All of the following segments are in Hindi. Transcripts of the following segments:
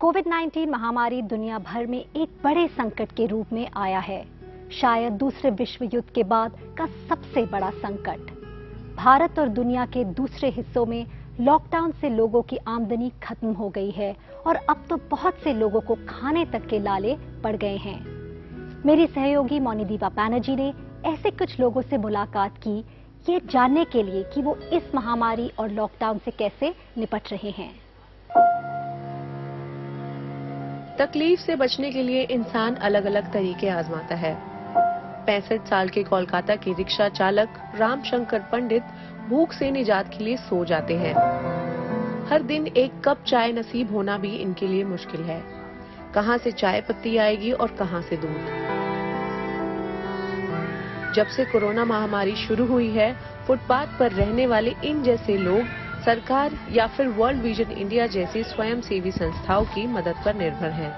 कोविड-19 महामारी दुनिया भर में एक बड़े संकट के रूप में आया है। शायद दूसरे विश्व युद्ध के बाद का सबसे बड़ा संकट। भारत और दुनिया के दूसरे हिस्सों में लॉकडाउन से लोगों की आमदनी खत्म हो गई है और अब तो बहुत से लोगों को खाने तक के लाले पड़ गए हैं। मेरी सहयोगी मोनीदीपा बैनर्जी ने ऐसे कुछ लोगों से मुलाकात की, ये जानने के लिए कि वो इस महामारी और लॉकडाउन से कैसे निपट रहे हैं। तकलीफ से बचने के लिए इंसान अलग अलग तरीके आजमाता है। 65 साल के कोलकाता के रिक्शा चालक रामशंकर पंडित भूख से निजात के लिए सो जाते हैं। हर दिन एक कप चाय नसीब होना भी इनके लिए मुश्किल है। कहां से चाय पत्ती आएगी और कहां से दूध। जब से कोरोना महामारी शुरू हुई है, फुटपाथ पर रहने वाले इन जैसे लोग सरकार या फिर वर्ल्ड विजन इंडिया जैसी स्वयंसेवी संस्थाओं की मदद पर निर्भर हैं।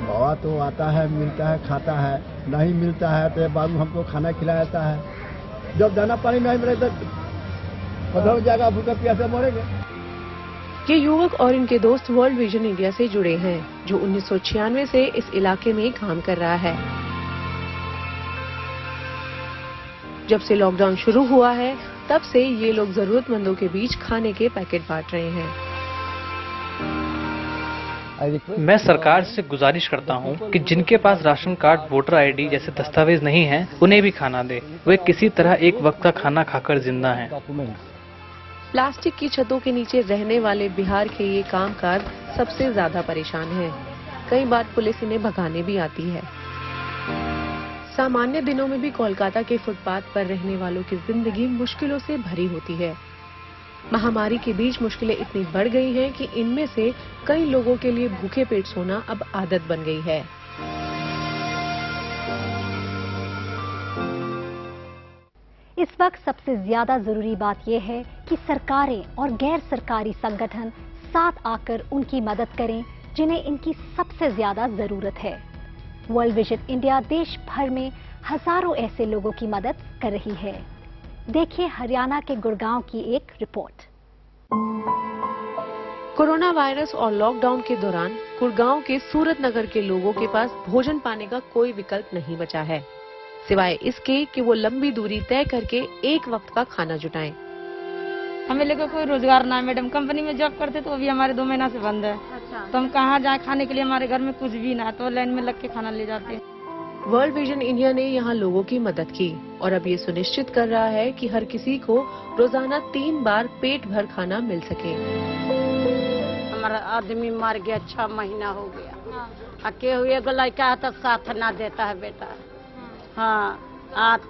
बाबा तो आता है, मिलता है, खाता है, नहीं मिलता है तो बाद में हमको खाना खिलाया जाता है। जब दाना पानी नहीं मिले तो पता जाएगा, भूखे प्यासे मरेंगे। ये युवक और इनके दोस्त वर्ल्ड विजन इंडिया से जुड़े हैं, जो 1996 से इस इलाके में काम कर रहा है। जब से लॉकडाउन शुरू हुआ है, तब से ये लोग जरूरतमंदों के बीच खाने के पैकेट बांट रहे हैं। मैं सरकार से गुजारिश करता हूं कि जिनके पास राशन कार्ड, वोटर आईडी जैसे दस्तावेज नहीं हैं, उन्हें भी खाना दे। वे किसी तरह एक वक्त का खाना खाकर जिंदा हैं। प्लास्टिक की छतों के नीचे रहने वाले बिहार के ये कामगार सबसे ज्यादा परेशान हैं। कई बार पुलिस इन्हें भगाने भी आती है। सामान्य दिनों में भी कोलकाता के फुटपाथ पर रहने वालों की जिंदगी मुश्किलों से भरी होती है। महामारी के बीच मुश्किलें इतनी बढ़ गई हैं कि इनमें से कई लोगों के लिए भूखे पेट सोना अब आदत बन गई है। इस वक्त सबसे ज्यादा जरूरी बात यह है कि सरकारें और गैर सरकारी संगठन साथ आकर उनकी मदद करें, जिन्हें इनकी सबसे ज्यादा जरूरत है। वर्ल्ड विजन इंडिया देश भर में हजारों ऐसे लोगों की मदद कर रही है। देखिए हरियाणा के गुड़गांव की एक रिपोर्ट। कोरोना वायरस और लॉकडाउन के दौरान गुड़गांव के सूरत नगर के लोगों के पास भोजन पाने का कोई विकल्प नहीं बचा है, सिवाय इसके कि वो लंबी दूरी तय करके एक वक्त का खाना जुटाएं। हमें लेकर कोई रोजगार ना है मैडम। कंपनी में जॉब करते तो अभी हमारे 2 महीना से बंद है। अच्छा। तो हम कहाँ जाए खाने के लिए, हमारे घर में कुछ भी ना है, तो लाइन में लग के खाना ले जाते हैं। वर्ल्ड विजन इंडिया ने यहाँ लोगों की मदद की और अब ये सुनिश्चित कर रहा है कि हर किसी को रोजाना 3 बार पेट भर खाना मिल सके। हमारा आदमी मर गया, 6 महीना हो गया। अकेले हुए एगो लड़का है तो साथ ना देता है बेटा। हाँ,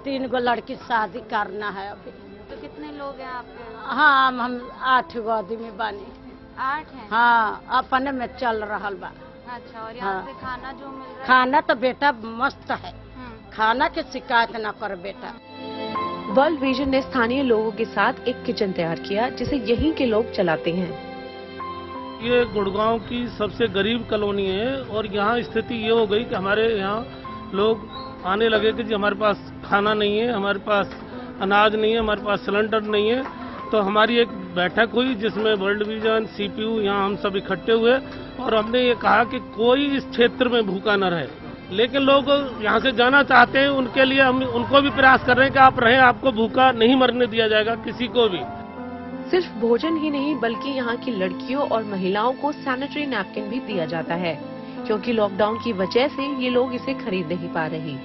3 गो लड़की शादी करना है अभी। तो कितने लोग हैं आपके? हाँ, हम 8 गो आदमी बानी। 8 हैं? हाँ, अपने में चल रहा बा। अच्छा, और यहाँ से खाना जो मिल रहा है? खाना तो बेटा मस्त है, खाना की शिकायत ना कर बेटा। वर्ल्ड विजन ने स्थानीय लोगों के साथ एक किचन तैयार किया, जिसे यहीं के लोग चलाते हैं। ये गुड़गांव की सबसे गरीब कॉलोनी है और यहाँ स्थिति ये हो गई कि हमारे यहाँ लोग आने लगे कि जी हमारे पास खाना नहीं है, हमारे पास अनाज नहीं है, हमारे पास सिलेंडर नहीं है। तो हमारी एक बैठक हुई जिसमें वर्ल्ड विजन, सीपीयू, यहाँ हम सब इकट्ठे हुए और हमने ये कहा कि कोई इस क्षेत्र में भूखा न रहे। लेकिन लोग यहाँ से जाना चाहते हैं, उनके लिए हम उनको भी प्रयास कर रहे हैं कि आप रहें, आपको भूखा नहीं मरने दिया जाएगा किसी को भी। सिर्फ भोजन ही नहीं बल्कि यहाँ की लड़कियों और महिलाओं को सैनिटरी नैपकिन भी दिया जाता है, क्योंकि लॉकडाउन की वजह से ये लोग इसे खरीद नहीं पा रही।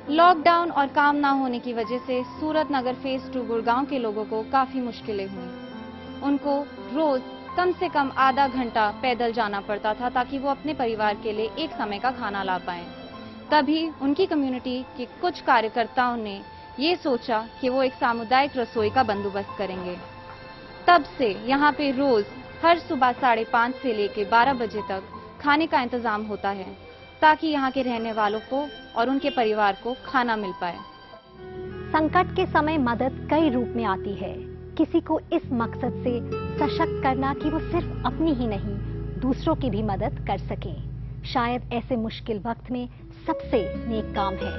लॉकडाउन और काम ना होने की वजह से सूरत नगर फेज 2 गुड़गांव के लोगों को काफी मुश्किलें हुई। उनको रोज कम से कम आधा घंटा पैदल जाना पड़ता था ताकि वो अपने परिवार के लिए एक समय का खाना ला पाएं। तभी उनकी कम्युनिटी के कुछ कार्यकर्ताओं ने ये सोचा कि वो एक सामुदायिक रसोई का बंदोबस्त करेंगे। तब से यहाँ पे रोज हर सुबह 5:30 से लेकर 12 बजे तक खाने का इंतजाम होता है, ताकि यहाँ के रहने वालों को और उनके परिवार को खाना मिल पाए। संकट के समय मदद कई रूप में आती है। किसी को इस मकसद से सशक्त करना कि वो सिर्फ अपनी ही नहीं, दूसरों की भी मदद कर सके, शायद ऐसे मुश्किल वक्त में सबसे नेक काम है।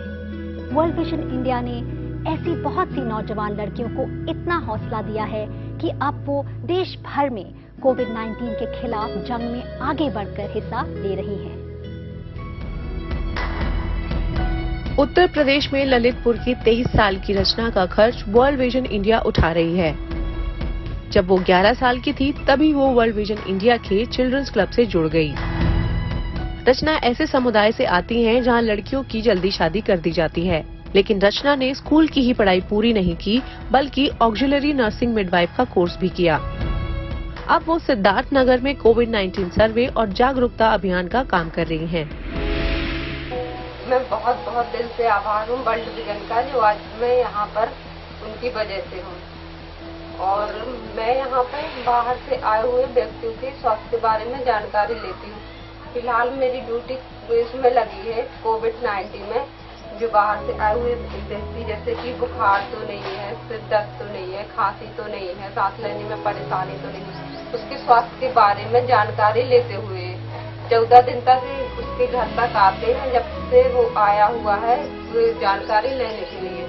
वर्ल्ड विजन इंडिया ने ऐसी बहुत सी नौजवान लड़कियों को इतना हौसला दिया है कि अब वो देश भर में कोविड-19 के खिलाफ जंग में आगे बढ़कर हिस्सा ले रही हैं। उत्तर प्रदेश में ललितपुर की 23 साल की रचना का खर्च वर्ल्ड विजन इंडिया उठा रही है। जब वो 11 साल की थी तभी वो वर्ल्ड विजन इंडिया के चिल्ड्रंस क्लब से जुड़ गई। रचना ऐसे समुदाय से आती हैं जहां लड़कियों की जल्दी शादी कर दी जाती है, लेकिन रचना ने स्कूल की ही पढ़ाई पूरी नहीं की बल्कि ऑक्सिलरी नर्सिंग मिडवाइफ का कोर्स भी किया। अब वो सिद्धार्थनगर में कोविड-19 सर्वे और जागरूकता अभियान का काम कर रही हैं। मैं बहुत बहुत दिल से आभार हूँ वर्ल्ड विजन का, जो आज मैं यहाँ पर उनकी वजह से हूँ। और मैं यहाँ पर बाहर से आए हुए व्यक्तियों के स्वास्थ्य के बारे में जानकारी लेती हूँ। फिलहाल मेरी ड्यूटी इसमें लगी है कोविड-19 में, जो बाहर से आए हुए व्यक्ति जैसे कि बुखार तो नहीं है, सिर दर्द तो नहीं है, खांसी तो नहीं है, सांस लेने में परेशानी तो नहीं है, उसके स्वास्थ्य के बारे में जानकारी लेते हुए 14 दिन तक उसके घर तक आते हैं। जब से वो आया हुआ है वो जानकारी लेने के लिए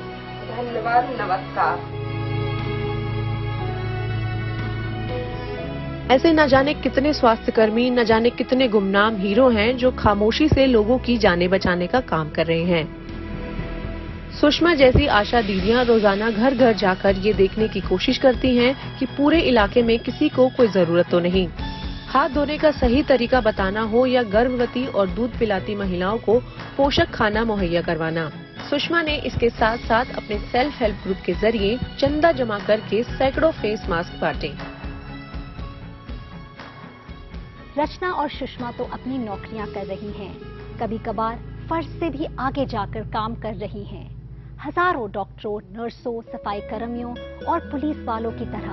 धन्यवाद, नमस्कार। ऐसे न जाने कितने स्वास्थ्यकर्मी, न जाने कितने गुमनाम हीरो हैं जो खामोशी से लोगों की जानें बचाने का काम कर रहे हैं। सुषमा जैसी आशा दीदियां रोजाना घर घर जाकर ये देखने की कोशिश करती हैं कि पूरे इलाके में किसी को कोई जरूरत तो नहीं। हाथ धोने का सही तरीका बताना हो या गर्भवती और दूध पिलाती महिलाओं को पोषक खाना मुहैया करवाना, सुषमा ने इसके साथ साथ अपने सेल्फ हेल्प ग्रुप के जरिए चंदा जमा करके सैकड़ों फेस मास्क बांटे। रचना और सुषमा तो अपनी नौकरियां कर रही हैं, कभी कभार फर्ज से भी आगे जाकर काम कर रही हैं। हजारों डॉक्टरों, नर्सों, सफाई कर्मियों और पुलिस वालों की तरह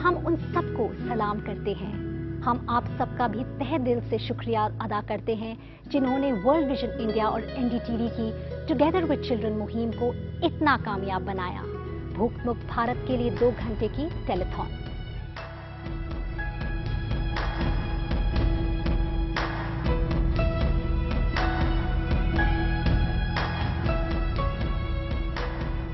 हम उन सबको सलाम करते हैं। हम आप सबका भी तहे दिल से शुक्रिया अदा करते हैं जिन्होंने वर्ल्ड विजन इंडिया और एनडीटीवी की टुगेदर विद चिल्ड्रन मुहिम को इतना कामयाब बनाया। भूख मुक्त भारत के लिए 2 घंटे की telethon.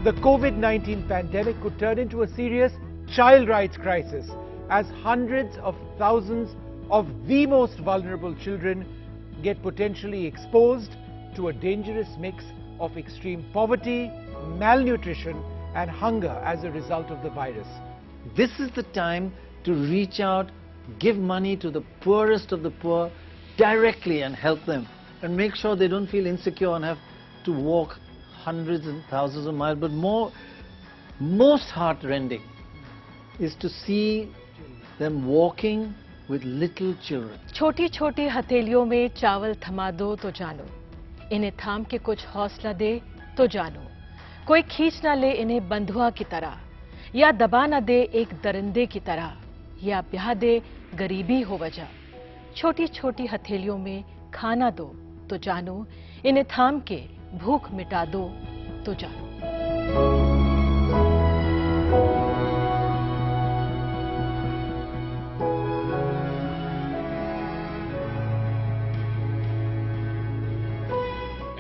The COVID-19 pandemic could turn into a serious child rights crisis as hundreds of thousands of the most vulnerable children get potentially exposed to a dangerous mix of extreme poverty, malnutrition and hunger as a result of the virus. This is the time to reach out, give money to the poorest of the poor directly and help them and make sure they don't feel insecure and have to walk hundreds and thousands of miles. But most heart-rending is to see them walking with little children. छोटी छोटी हथेलियों में चावल थमा दो तो जानो, इन्हें थाम के कुछ हौसला दे तो जानो, कोई खींच ना ले इन्हें बंधुआ की तरह, या दबा ना दे एक दरिंदे की तरह, या ब्याह दे गरीबी हो वजह। छोटी छोटी हथेलियों में खाना दो तो जानो, इन्हें थाम के भूख मिटा दो तो जानो।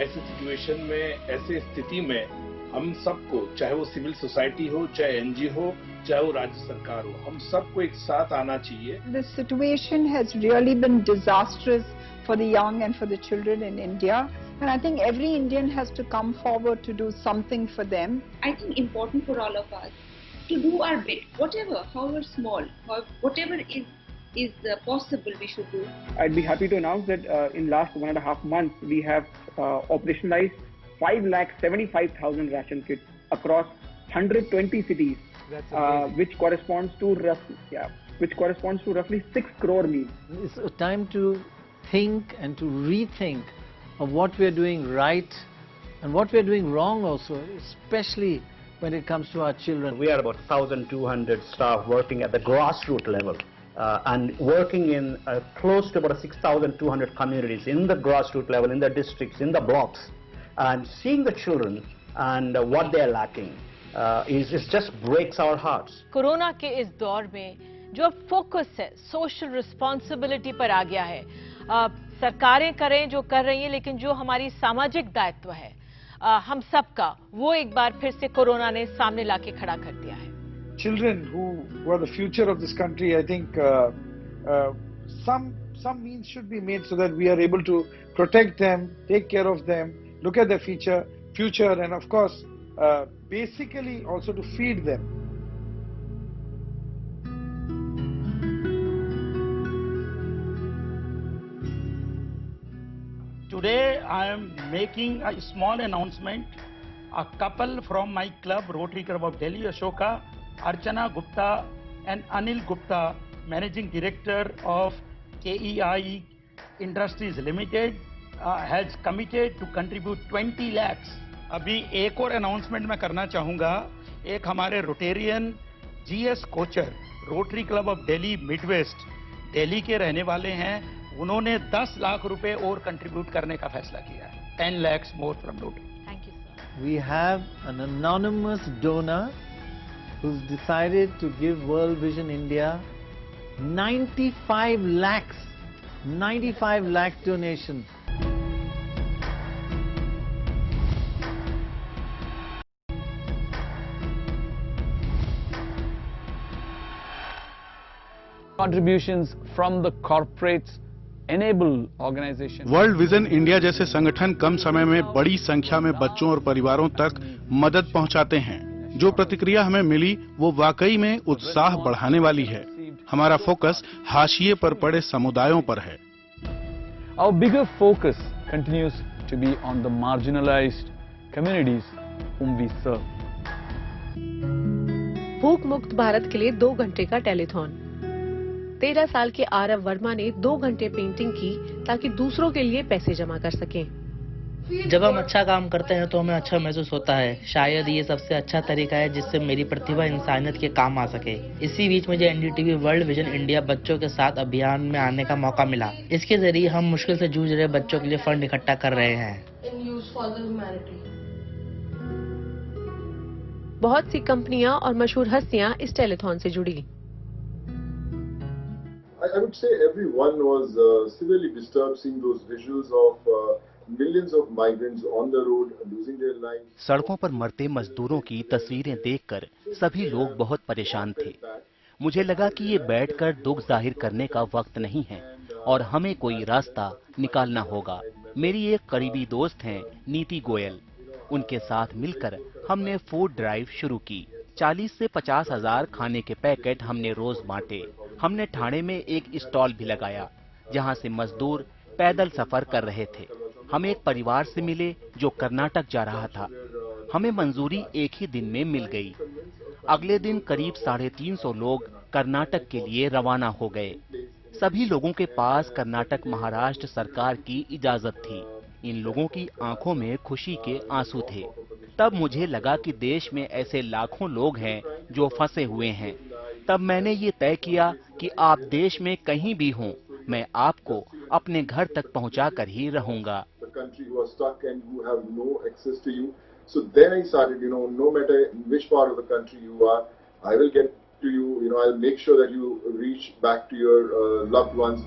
ऐसी सिचुएशन में, ऐसे स्थिति में हम सबको, चाहे वो सिविल सोसाइटी हो, चाहे एनजीओ हो, चाहे वो राज्य सरकार हो, हम सबको एक साथ आना चाहिए। The situation has really been disastrous for the young and for the children in India. And I think every Indian has to come forward to do something for them. I think important for all of us to do our bit, whatever, however small, whatever is possible we should do. I'd be happy to announce that in last 1.5 months we have operationalized 5,75,000 ration kits across 120 cities, which corresponds to roughly 6 crore meals. It's a time to think and to rethink of what we are doing right and what we are doing wrong also, especially when it comes to our children. We are about 1,200 staff working at the grassroots level and working in close to about 6,200 communities in the grassroots level, in the districts, in the blocks, and seeing the children and what they are lacking is just breaks our hearts. Corona के इस दौर में जो अब फोकस है सोशल रिस्पॉन्सिबिलिटी पर आ गया है, सरकारें करें जो कर रही हैं, लेकिन जो हमारी सामाजिक दायित्व है हम सबका, वो एक बार फिर से कोरोना ने सामने लाके खड़ा कर दिया है। children who are the future of this country, I think some means should be made so that we are able to protect them, take care of them, look at their future, and of course, basically also to feed them. Today I am making a small announcement. A couple from my club, Rotary Club of Delhi, Ashoka, Archana Gupta and Anil Gupta, Managing Director of KEI Industries Limited, has committed to contribute 20 lakhs. अभी एक और अनाउंसमेंट मैं करना चाहूँगा. एक हमारे Rotarian GS Kochar, Rotary club of Delhi Midwest, Delhi के रहने वाले हैं. उन्होंने 10 लाख रुपए और कंट्रीब्यूट करने का फैसला किया है. 10 lakhs more from Rotary. Thank you, sir. We have an anonymous donor who's decided to give World Vision India 95 lakhs. 95 lakh donation. Contributions from the corporates enable organizations. World vision India जैसे संगठन कम समय में बड़ी संख्या में बच्चों और परिवारों तक मदद पहुंचाते हैं. जो प्रतिक्रिया हमें मिली वो वाकई में उत्साह बढ़ाने वाली है. हमारा फोकस हाशिए पर पड़े समुदायों पर है. Our bigger focus continues to be on the marginalized communities whom we serve. भूख मुक्त भारत के लिए 2 घंटे का टेलीथॉन. 13 साल के आरव वर्मा ने 2 घंटे पेंटिंग की ताकि दूसरों के लिए पैसे जमा कर सकें. जब हम अच्छा काम करते हैं तो हमें अच्छा महसूस होता है. शायद ये सबसे अच्छा तरीका है जिससे मेरी प्रतिभा इंसानियत के काम आ सके. इसी बीच मुझे एनडीटीवी वर्ल्ड विजन इंडिया बच्चों के साथ अभियान में आने का मौका मिला. इसके जरिए हम मुश्किल से जूझ रहे बच्चों के लिए फंड इकट्ठा कर रहे हैं. बहुत सी कंपनियां और मशहूर हस्तियां इस टेलीथॉन से जुड़ी. I would say everyone was severely disturbed seeing those visuals of millions of migrants on the road losing their lives. सड़कों पर मरते मजदूरों की तस्वीरें देखकर सभी लोग बहुत परेशान थे. मुझे लगा कि ये बैठकर दुख जाहिर करने का वक्त नहीं है और हमें कोई रास्ता निकालना होगा. मेरी एक करीबी दोस्त हैं नीति गोयल. उनके साथ मिलकर हमने फूड ड्राइव शुरू की. 40 से 50 हजार खाने के पैकेट हमने रोज बांटे. हमने ठाणे में एक स्टॉल भी लगाया जहां से मजदूर पैदल सफर कर रहे थे. हम एक परिवार से मिले जो कर्नाटक जा रहा था. हमें मंजूरी एक ही दिन में मिल गई. अगले दिन करीब 350 लोग कर्नाटक के लिए रवाना हो गए. सभी लोगों के पास कर्नाटक महाराष्ट्र सरकार की इजाजत थी. इन लोगों की आंखों में खुशी के आंसू थे. तब मुझे लगा कि देश में ऐसे लाखों लोग हैं जो फंसे हुए हैं. तब मैंने ये तय किया कि आप देश में कहीं भी हों, मैं आपको अपने घर तक पहुंचा कर ही रहूंगा. So then I started, no matter which part of the country you are, I will get to you, I'll make sure that you reach back to your loved ones.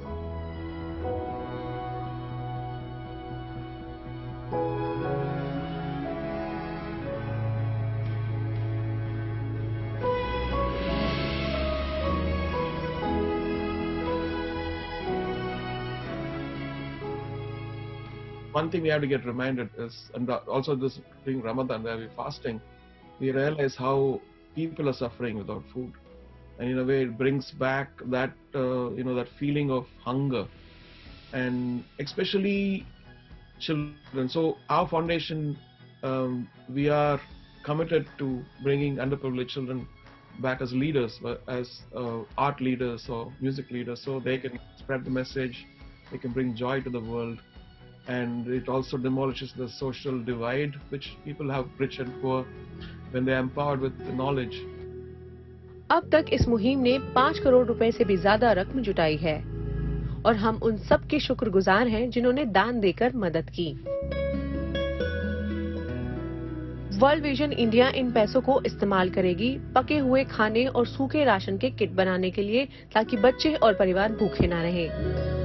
One thing we have to get reminded is, and also this during Ramadan where we're fasting, we realize how people are suffering without food, and in a way it brings back that that feeling of hunger, and especially children. So our foundation, we are committed to bringing underprivileged children back as leaders, as art leaders or music leaders, so they can spread the message, they can bring joy to the world. And it also demolishes the social divide which people have, rich and poor, when they are empowered with the knowledge. अब तक इस मुहिम ने 5 करोड़ रुपए से भी ज्यादा रकम जुटाई है और हम उन सब के शुक्रगुजार हैं जिन्होंने दान देकर मदद की. वर्ल्ड विजन इंडिया इन पैसों को इस्तेमाल करेगी पके हुए खाने और सूखे राशन के किट बनाने के लिए ताकि बच्चे और परिवार भूखे न रहें.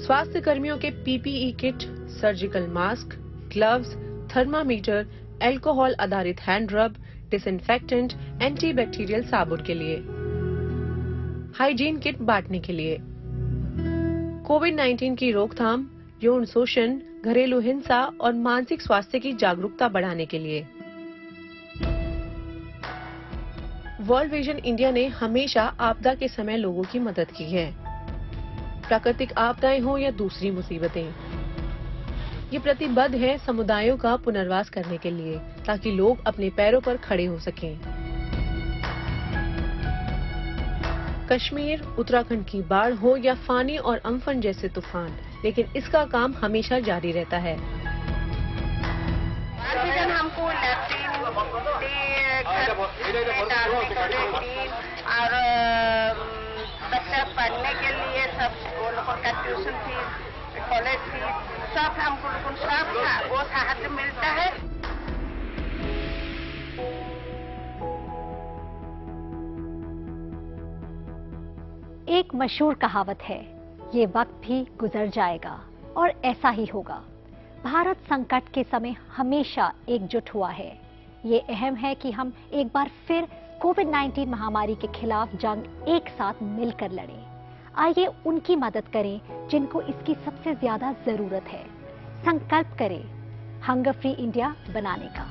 स्वास्थ्य कर्मियों के PPE kit, surgical mask, gloves, thermometer, alcohol आधारित हैंड रब, डिसइंफेक्टेंट, एंटीबैक्टीरियल साबुन के लिए, हाइजीन किट बांटने के लिए, कोविड-19 की रोकथाम, यौन शोषण, घरेलू हिंसा और मानसिक स्वास्थ्य की जागरूकता बढ़ाने के लिए। वर्ल्ड विजन इंडिया ने हमेशा आपदा के समय लोगों की मदद की है, प्राकृतिक आपदाएं हो या दूसरी मुसीबतें। ये प्रतिबद्ध है समुदायों का पुनर्वास करने के लिए, ताकि लोग अपने पैरों पर खड़े हो सकें। कश्मीर, उत्तराखंड की बाढ़ हो या फानी और अम्फन जैसे तूफान, लेकिन इसका काम हमेशा जारी रहता है। हमको और बच्चा पढ़ने के लिए सब वो लोगों का ट्यूशन फीस, कॉलेज फीस सब हमको सब वो सहायता मिलता है। एक मशहूर कहावत है, ये वक्त भी गुजर जाएगा और ऐसा ही होगा। भारत संकट के समय हमेशा एकजुट हुआ है। ये अहम है कि हम एक बार फिर कोविड-19 महामारी के खिलाफ जंग एक साथ मिलकर लड़ें। आइए उनकी मदद करें जिनको इसकी सबसे ज्यादा जरूरत है। संकल्प करें हंगर फ्री इंडिया बनाने का।